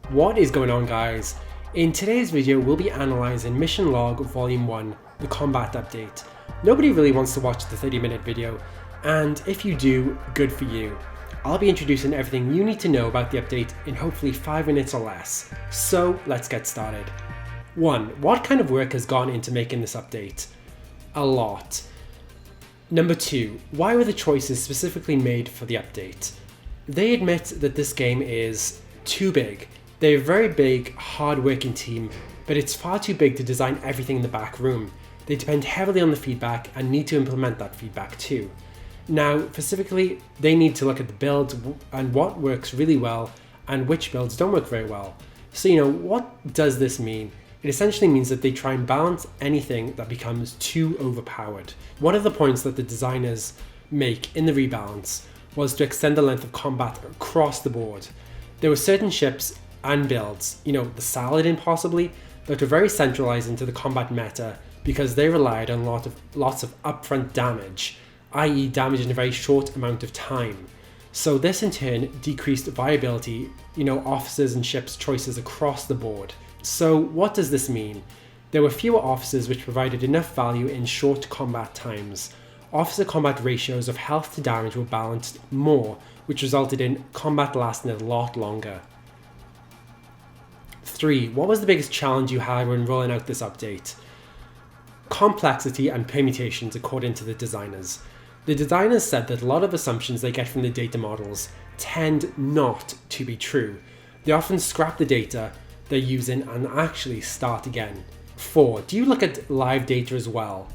What is going on, guys? In today's video we'll be analysing Mission Log Volume 1, the combat update. Nobody really wants to watch the 30-minute video, and if you do, good for you. I'll be introducing everything you need to know about the update in hopefully 5 minutes or less, so let's get started. 1. What kind of work has gone into making this update? A lot. Number 2. Why were the choices specifically made for the update? They admit that this game is too big. They're a very big, hard-working team, but it's far too big to design everything in the back room. They depend heavily on the feedback and need to implement that feedback too. Now, specifically, they need to look at the builds and what works really well and which builds don't work very well. So, what does this mean? It essentially means that they try and balance anything that becomes too overpowered. One of the points that the designers make in the rebalance was to extend the length of combat across the board. There were certain ships and builds, the Saladin possibly, that were very centralized into the combat meta because they relied on lots of upfront damage, i.e. damage in a very short amount of time. So this in turn decreased viability, officers and ships choices across the board. So what does this mean? There were fewer officers which provided enough value in short combat times. Officer combat ratios of health to damage were balanced more, which resulted in combat lasting a lot longer. 3. What was the biggest challenge you had when rolling out this update? Complexity and permutations, according to the designers. The designers said that a lot of assumptions they get from the data models tend not to be true. They often scrap the data they're using and actually start again. 4. Do you look at live data as well?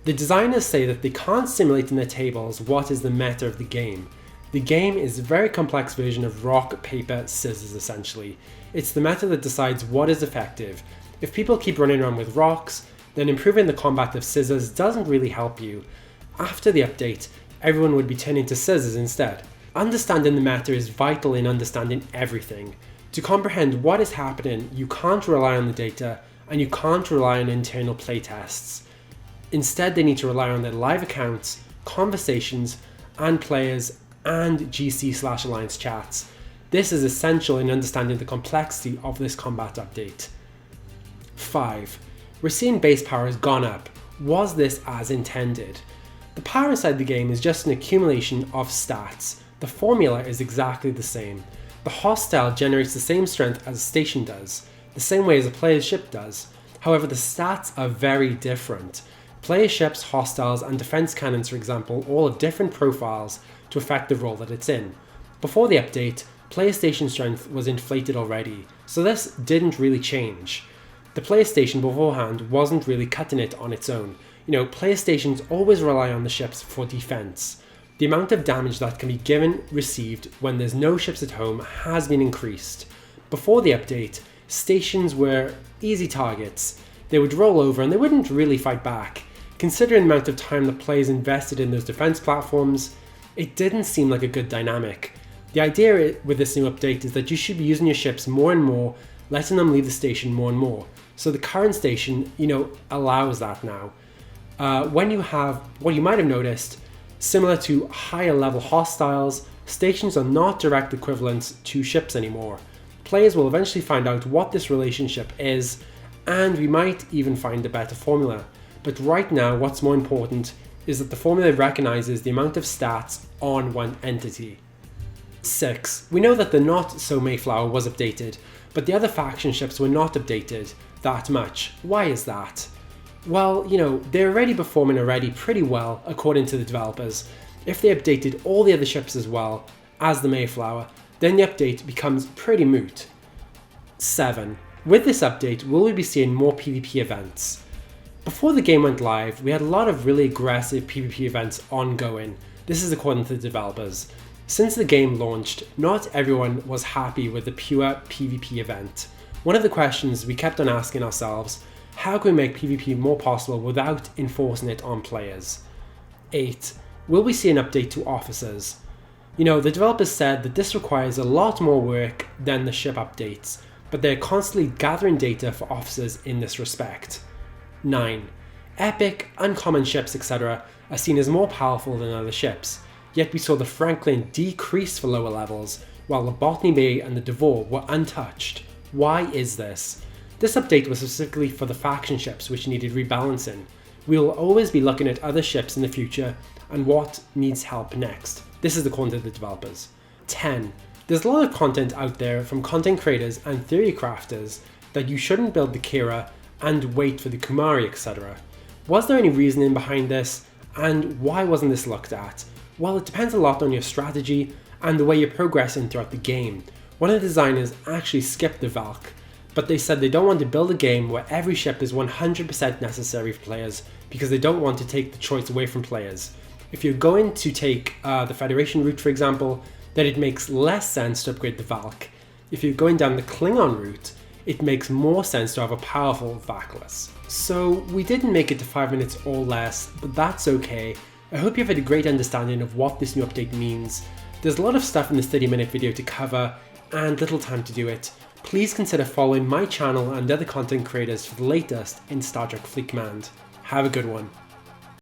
The designers say that they can't simulate in their tables what is the meta of the game. The game is a very complex version of rock, paper, scissors essentially. It's the meta that decides what is effective. If people keep running around with rocks, then improving the combat of scissors doesn't really help you. After the update, everyone would be turning to scissors instead. Understanding the meta is vital in understanding everything. To comprehend what is happening, you can't rely on the data and you can't rely on internal playtests. Instead, they need to rely on their live accounts, conversations, and players and GC/Alliance chats. This is essential in understanding the complexity of this combat update. 5. We're seeing base power has gone up. Was this as intended? The power inside the game is just an accumulation of stats. The formula is exactly the same. The hostile generates the same strength as a station does, the same way as a player's ship does. However, the stats are very different. Player ships, hostiles, and defense cannons, for example, all have different profiles to affect the role that it's in. Before the update, player station strength was inflated already, so this didn't really change. The player station beforehand wasn't really cutting it on its own. Player stations always rely on the ships for defense. The amount of damage that can be received when there's no ships at home has been increased. Before the update, stations were easy targets. They would roll over and they wouldn't really fight back. Considering the amount of time the players invested in those defense platforms, it didn't seem like a good dynamic. The idea with this new update is that you should be using your ships more and more, letting them leave the station more and more. So the current station, allows that now. When you have what you might have noticed, similar to higher level hostiles, stations are not direct equivalents to ships anymore. Players will eventually find out what this relationship is, and we might even find a better formula. But right now, what's more important is that the formula recognizes the amount of stats on one entity. 6. We know that the Not So Mayflower was updated, but the other faction ships were not updated that much. Why is that? Well, they're already performing pretty well according to the developers. If they updated all the other ships as well as the Mayflower, then the update becomes pretty moot. 7. With this update, will we be seeing more PvP events? Before the game went live, we had a lot of really aggressive PvP events ongoing. This is according to the developers. Since the game launched, not everyone was happy with the pure PvP event. One of the questions we kept on asking ourselves, how can we make PvP more possible without enforcing it on players? 8. Will we see an update to officers? The developers said that this requires a lot more work than the ship updates, but they're constantly gathering data for officers in this respect. 9. Epic, uncommon ships, etc. are seen as more powerful than other ships, yet we saw the Franklin decrease for lower levels, while the Botany Bay and the Devore were untouched. Why is this? This update was specifically for the faction ships which needed rebalancing. We will always be looking at other ships in the future and what needs help next. This is the content of the developers. 10. There's a lot of content out there from content creators and theory crafters that you shouldn't build the Kira and wait for the Kumari, etc. Was there any reasoning behind this, and why wasn't this looked at? Well, it depends a lot on your strategy and the way you're progressing throughout the game. One of the designers actually skipped the Valk, but they said they don't want to build a game where every ship is 100% necessary for players because they don't want to take the choice away from players. If you're going to take the Federation route, for example, then it makes less sense to upgrade the Valk. If you're going down the Klingon route, it makes more sense to have a powerful Valkless. So we didn't make it to 5 minutes or less, but that's okay. I hope you've had a great understanding of what this new update means. There's a lot of stuff in this 30-minute video to cover and little time to do it. Please consider following my channel and other content creators for the latest in Star Trek Fleet Command. Have a good one.